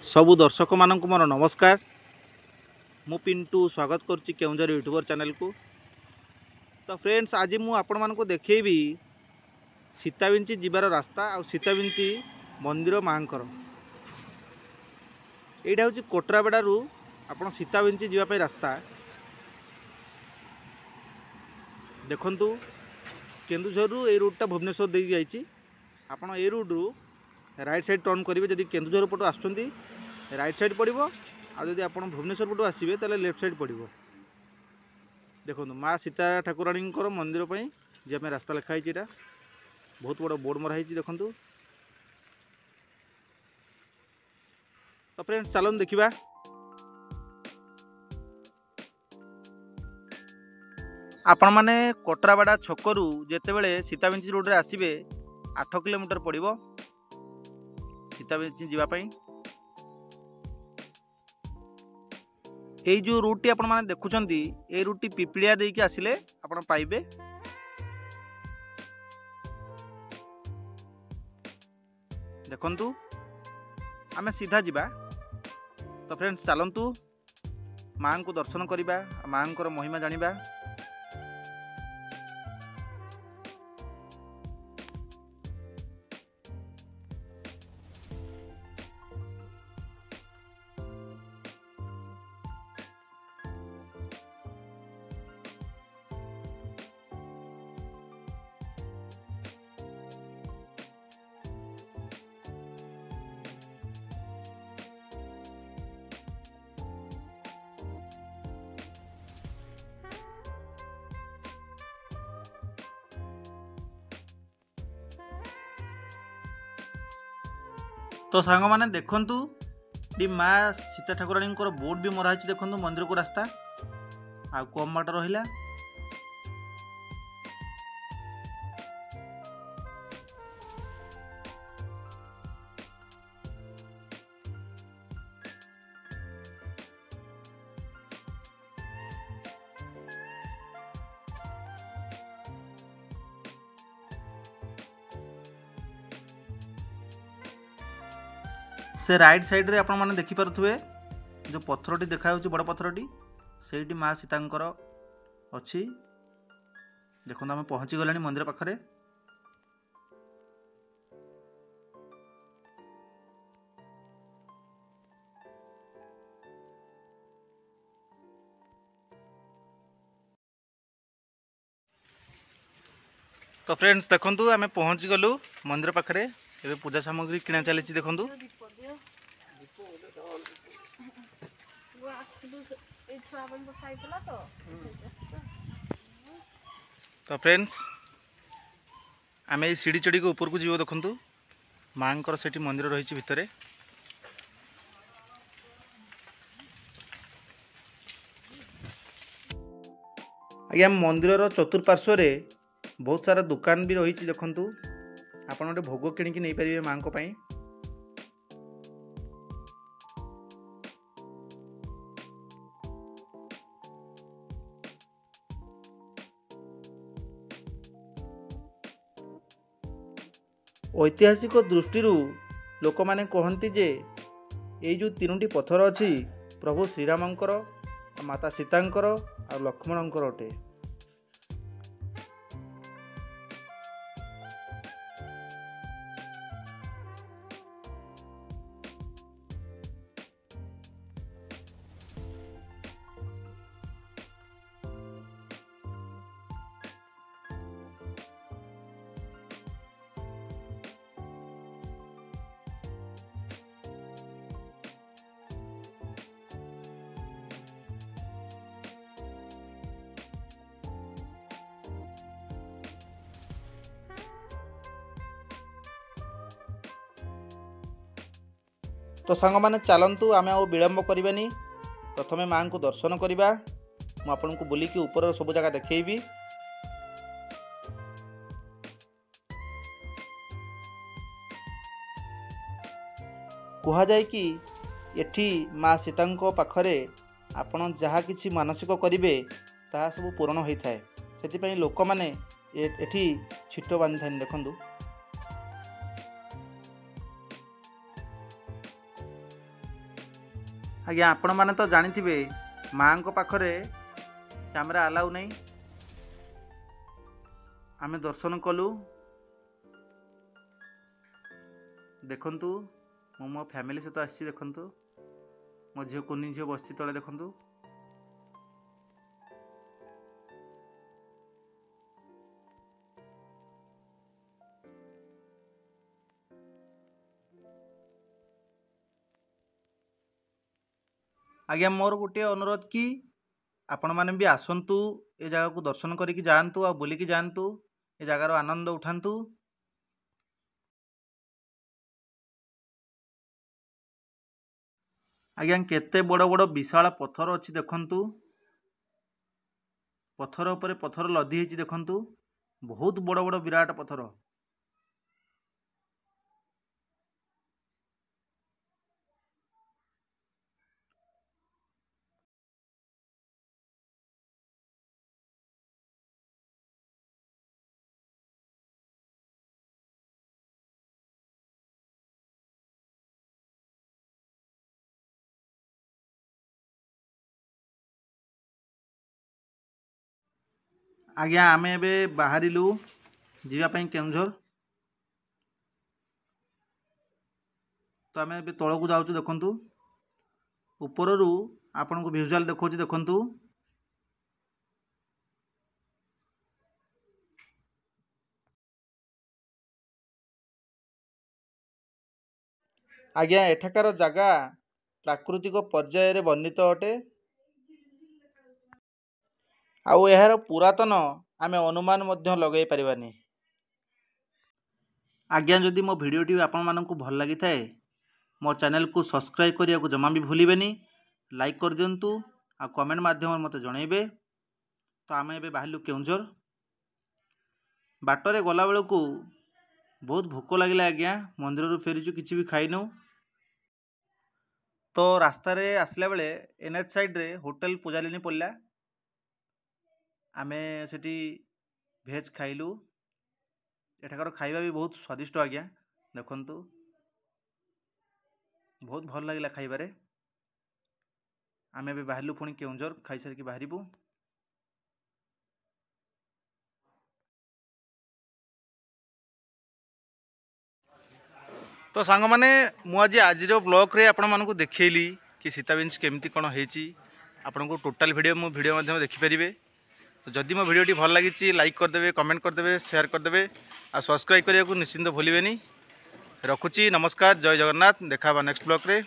सबु दर्शक मानक मोर नमस्कार। मु पिंटू स्वागत करुच्ची केउंझर यूट्यूबर चैनल को। तो फ्रेंड्स आज मु आपण मानक देखेबी सीताविंची जीवार रास्ता आ सीताविंची मंदिर मांकर। एटा हूँ कोटराबेड़ू आप सीताविंची जीवाई रास्ता देखु। केन्दुझर ये रूटा भुवनेश्वर दे जाइए। आप रूट्रु राइट साइड टर्न करेंगे जदि केन्दुझर पटू आसुँच राइट साइड पड़ो आदि आप भुवनेश्वर पटू आसवे तो लेफ्ट साइड पड़ो। देखो माँ सीता ठाकुराणी मंदिर पर जी रास्ता लिखाई यहाँ बहुत बड़ा बोर्ड मराई देखु। तो फ्रेंड्स चलन देखा आपण मैंने कोटराबाड़ा छकरू जितेबले सीताविंची रोड रे आसवे 8 किलोमीटर पड़ो सीताविंची जीवाई। ये जो रूट आपण मैंने देखुं ये रूट पिपलिया देके आसिले आपण पाइबे। देखंतु आमे सीधा जिबा। तो फ्रेंड्स चलंतु माँ को दर्शन करिबा माँ को महिमा जानिबा। तो सांग माने देखंतु माँ सीता ठाकुराणी बोर्ड भी मराई देखु मंदिर को रास्ता आ कम बाट रहा। से राइट साइड रे आपण माने देखि पारुथुवे जो पत्थरटी देखा होची बड़ पत्थरटी सेठी माँ सीतांकर अछि। देखो आम पहुँची गलानी मंदिर पाखरे। तो फ्रेंड्स देखंतु आम पहुँची गलु मंदिर पाखरे। एबे पूजा सामग्री किना चली देखंतु। तो फ्रेंड्स आम ये सीढ़ी चढ़ी को ऊपर को जीव देखु माँ से मंदिर रही भितर। आज्ञा मंदिर चतुर्पार्श्व रे बहुत सारा दुकान भी रही देखु। आप भोग किणिकी नहीं पारे माँ को पाई। ऐतिहासिक दृष्टि लोक माने कहती जे ये जो तीनोटी पत्थर अच्छी प्रभु श्रीरामंकर माता सीतांकर और लक्ष्मणंकर अटे। तो सांग माने चलंतु आमे आ विलंब करबानी प्रथमे माँ को दर्शन करवा। मु आपन को बुलिकी ऊपर सब जगह देखैबी। कहा जाए कि एठी माँ सीतांको पाखरे आपण जहा किछि मानसिक करिवे ता सब पूर्ण होता है। से लोक माने एठी छिटो बांधि था देखंतु। आज्ञा आपण माने तो जानिथिबे माँ को पाखरे कैमरा अलाउ नहीं। आमे दर्शन कलु देखंतु मु मो फैमिली सहित आसी देखंतु मो झील कुनी झील बस तले देखंतु। आज्ञा मोर गोटे अनुरोध कि आपण मैंने भी आसतु ए जगह को दर्शन करके जातु आ बुलिकी जातु ए जगार आनंद उठातु। आज्ञा केते बड़ बड़ विशाल पत्थर अच्छी देखंतु पत्थर उपरे पत्थर लदी होती देखंतु बहुत बड़ बड़ विराट पत्थर। आज्ञा आमे एबे बाहरिलु जीवापाई केउंझर तो आमे एबे तळकु जाउछु देखंतु उपररू आपनको विजुअल देखौछि देखंतु। आज्ञा एठाकार जगह प्राकृतिक पर्याय रे वर्णित अटे आउ यार पुरातन आमे अनुमान मध्य लगै परिबानी। आज्ञा जदि मो भिडियोटी आपण मानकु भल लागि थाए मो चैनल को सब्सक्राइब करिया को जमा भी भूलिबेनी लाइक कर दियंतु आ कमेंट माध्यम मते जणैबे। तो आमे एबे बाहरलु केउंझर बाटरे गला बेलू बहुत भोक लगिला आज्ञा मंदिर रू फेरीचु किछि भी खाइनु। तो रास्ता रे आसला बेले एनएच साइड रे होटल पूजालिनी पड़ला आमे सेठी भेज खाइलु एठाकर खाइबा भी बहुत स्वादिष्ट आज्ञा देखंतु बहुत भल लगिला खाइबारे। आमे भी बाहरलु पुणी केउंझर खाई सारिकी बाहरिबु। तो सांग माने मु आज ब्लॉग रे आपण मानकु देखैली कि सीता बीन्स केमती कोन हेची आपण को टोटल वीडियो मो वीडियो माध्यम देखि परिबे। तो जदि मो वीडियोटी भल लागिछि लाइक कर देबे कमेंट कर देबे शेयर कर देबे आ सब्सक्राइब करिया को निश्चिंत भूलिबेनी। रखुची नमस्कार जय जगन्नाथ देखा नेक्स्ट ब्लॉग रे।